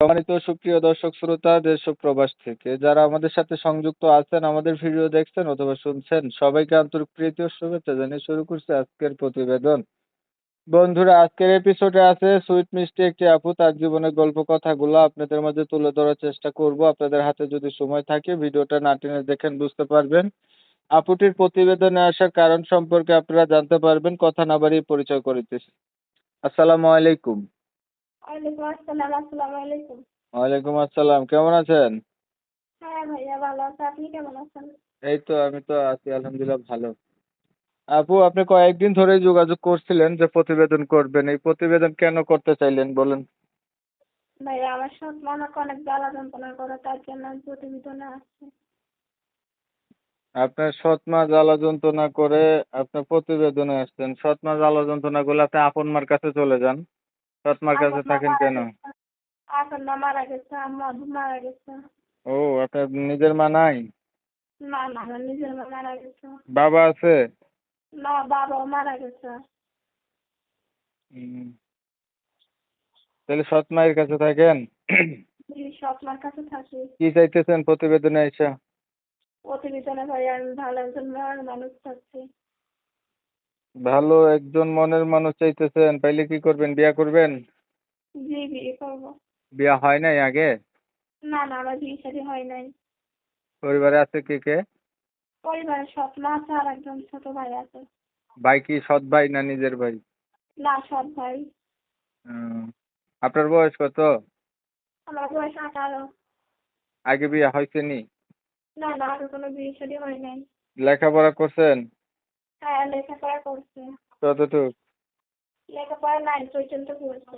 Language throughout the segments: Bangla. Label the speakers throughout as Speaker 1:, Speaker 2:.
Speaker 1: সম্মানিত সুপ্রিয় দর্শক শ্রোতা দেশ ও প্রবাস থেকে যারা আমাদের সাথে সংযুক্ত আছেন, আমাদের ভিডিও দেখছেন অথবা শুনছেন, সবাইকে আন্তরিক প্রীতি ও শুভেচ্ছা জানিয়ে শুরু করছে আজকের প্রতিবেদন। বন্ধুরা, আজকের এপিসোডে আছে সুইট মিষ্টি একটি আপু, তার জীবনের গল্প কথাগুলো আপনাদের মাঝে তুলে ধরার চেষ্টা করব। আপনাদের হাতে যদি সময় থাকে ভিডিওটা না টেনে দেখেন, বুঝতে পারবেন। আপুটির প্রতিবেদনে আসার কারণ সম্পর্কে আপনারা জানতে পারবেন। কথা না বাড়িয়ে পরিচয় করিতেছি। আসসালামু আলাইকুম।
Speaker 2: ওয়ালাইকুম আসসালাম। আসসালামু আলাইকুম।
Speaker 1: ওয়ালাইকুম আসসালাম, কেমন আছেন?
Speaker 2: হ্যাঁ ভাইয়া, ভালো আছে। আপনি কেমন আছেন?
Speaker 1: এই তো আমি তো আছি আলহামদুলিল্লাহ ভালো। আপু, আপনি কয়েকদিন ধরেই যোগাযোগ করছিলেন যে প্রতিবেদন করবেন, এই প্রতিবেদন কেন করতে চাইলেন বলেন?
Speaker 2: ভাইয়া, আমার সৎ মা আমাকে অনেক জ্বালা যন্ত্রণা করে, তার জন্য আমি প্রতিবেদনে আসছি।
Speaker 1: আপনার সৎ মা জ্বালা যন্ত্রণা করে আপনার প্রতিবেদনে আসছেন। সৎ মা জ্বালা যন্ত্রণা করলে আপনি আপন মার কাছে চলে যান। সৎ মার কাছে
Speaker 2: আপন মা
Speaker 1: থাকেন
Speaker 2: মারা
Speaker 1: কেন?
Speaker 2: গেছে। আপন মা মারা গেছে, আম্মু আব্বু মারা গেছে।
Speaker 1: ও, আপনার নিজের মা নাই?
Speaker 2: না না, আমার নিজের মা মারা গেছে।
Speaker 1: বাবা আছে?
Speaker 2: না, বাবাও মারা গেছে।
Speaker 1: হুম, তাহলে সৎ মায়ের কাছে থাকেন।
Speaker 2: জি, সৎ মার কাছে থাকি।
Speaker 1: কি চাইতেছেন প্রতিবেদনে এসে?
Speaker 2: প্রতিবেদনে ভাইয়া আমি ভালো একজন মনের মানুষ চাচ্ছি।
Speaker 1: ভালো একজন মনের মানুষ চাইতেছেন, পাইলে কি করবেন, বিয়া করবেন?
Speaker 2: জি, বিয়ে করবো।
Speaker 1: বিয়া হয় নাই আগে?
Speaker 2: না না, আমার বিয়ে শাদী হয় নাই।
Speaker 1: পরিবারে আছে কে কে?
Speaker 2: পরিবারের সৎ মা আছে আর একজন ছোট ভাই আছে।
Speaker 1: ভাই কি সৎ ভাই না নিজের ভাই?
Speaker 2: না, সৎ ভাই।
Speaker 1: হুম। আপনার বয়স কত?
Speaker 2: আমার বয়স 18।
Speaker 1: আগে বিয়ে হয়েছে নি?
Speaker 2: না না, আরো কোনো বিয়ে শাদী হয় নাই।
Speaker 1: লেখাপড়া করছেন?
Speaker 2: হ্যাঁ, লেখাপড়া করছে।
Speaker 1: কতটুক?
Speaker 2: লেখাপড়া 9 পর্যন্ত করছে।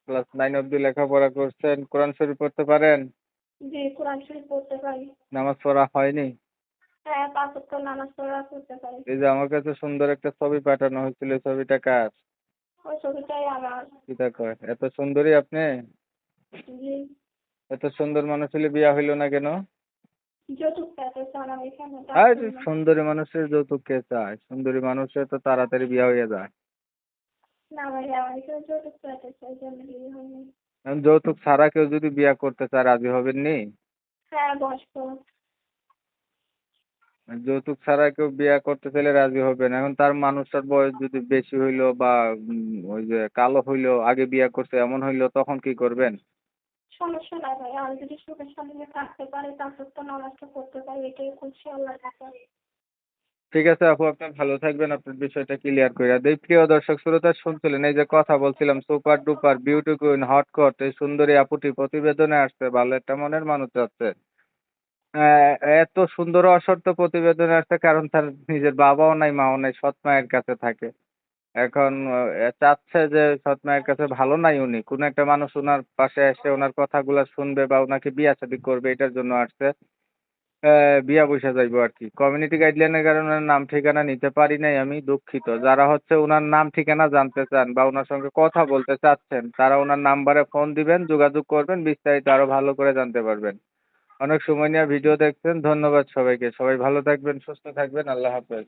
Speaker 1: ক্লাস 9 অব্দি লেখাপড়া করছেন। কোরআন শরীফ পড়তে পারেন?
Speaker 2: জি, কোরআন শরীফ পড়তে পারি।
Speaker 1: নামাজ পড়া হয়নি?
Speaker 2: হ্যাঁ, 5 ওয়াক্ত নামাজ পড়া করতে পারি।
Speaker 1: এই যে আমার কাছে সুন্দর একটা ছবি পাঠানো হয়েছিল, এই ছবিটা কার?
Speaker 2: ওই ছবিটাই আমার।
Speaker 1: কিতা কয়, এত সুন্দরী আপনি?
Speaker 2: জি।
Speaker 1: এত সুন্দর মানুষ হলে বিয়া হইল না কেন?
Speaker 2: যৌতুক পেতে চান আমি এখানে, তার
Speaker 1: আর
Speaker 2: জন্য।
Speaker 1: সুন্দরী মানুষের যৌতুক কে চায়? সুন্দরী মানুষের তো তাড়াতাড়ি বিয়া হয়ে যায়।
Speaker 2: না ভাইয়া, আমি এখানে যৌতুক পেতে চাই, জন্য বিয়ে হয়নি।
Speaker 1: এখন যৌতুক ছাড়া কেউ যদি বিয়া করতে চায় রাজি হবেন নি?
Speaker 2: হ্যাঁ, বয়স্ক।
Speaker 1: যৌতুক ছাড়া কেউ বিয়া করতে চাইলে রাজি হবে না। এখন তার মানুষটার বয়স যদি বেশি হইলো বা ওই যে কালো হইলো, আগে বিয়া করছে এমন হইলো, তখন কি করবেন?
Speaker 2: সমস্যা নাই ভাইয়া, আমি যদি সুখের শান্তিতে থাকতে পারি, তারপর তো নামাজটা পড়তে পারি, এটাই খুশি আল্লাহর কাছে।
Speaker 1: ঠিক আছে আপু, আপনি ভালো থাকবেন। আপনার বিষয়টা ক্লিয়ার করে দেই। প্রিয় দর্শক শ্রোতা, শুনছিলেন এই যে কথা বলছিলাম, সুপার ডুপার বিউটি কুইন হটকট এই সুন্দরী আপুটি প্রতিবেদনে আসছে, ভালো একটা মনের মানুষ আছে। আহ, এত সুন্দর অসত্য প্রতিবেদনে আসছে কারণ তার নিজের বাবাও নাই মাও নাই, সৎ মায়ের কাছে থাকে। এখন চাচ্ছে যে সৎ মায়ের কাছে ভালো নাই, উনি কোন একটা মানুষ ওনার পাশে এসে ওনার কথাগুলো শুনবে বা ওনাকে বিয়া শাদী করবে, এটার জন্য আসছে। বিয়া বসে যাইবো আর কি। কমিউনিটি গাইডলাইনের কারণে ওনার নাম ঠিকানা নিতে পারি নাই, আমি দুঃখিত। যারা হচ্ছে ওনার নাম ঠিকানা জানতে চান বা ওনার সঙ্গে কথা বলতে চাচ্ছেন, তারা ওনার নাম্বারে ফোন দিবেন, যোগাযোগ করবেন, বিস্তারিত আরো ভালো করে জানতে পারবেন। অনেক সময় নিয়ে ভিডিও দেখছেন, ধন্যবাদ সবাইকে। সবাই ভালো থাকবেন, সুস্থ থাকবেন, আল্লাহ হাফেজ।